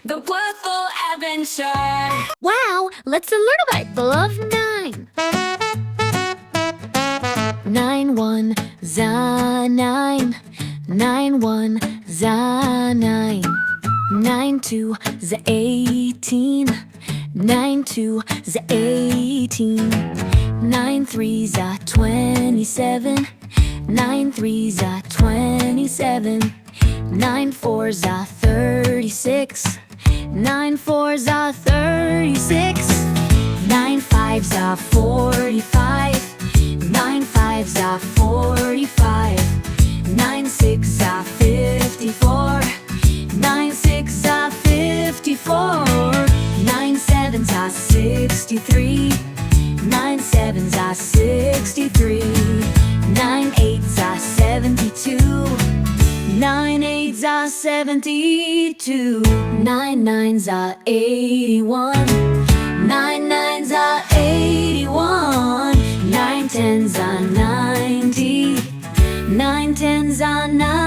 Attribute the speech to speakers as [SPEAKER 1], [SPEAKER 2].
[SPEAKER 1] the Purple Adventure.
[SPEAKER 2] Wow, let's learn about the love nine. 9 1 za 9. 9 1 za 9. 9 2 za 18. 9 2 za 18. 9 3 za 27. 9 3 za 27. 9 4 za 36. 9 4 za 36. 9 5 za 45. 9 5 za 45. 9 6 za 54. 9 6 za 54. 9 7 za 63. 9 7 za 63. 9 8 za 72. 9 8 za 72. 9 9 za 81. 9 9 za 81. 9 10 za 90. 9 10 za 90.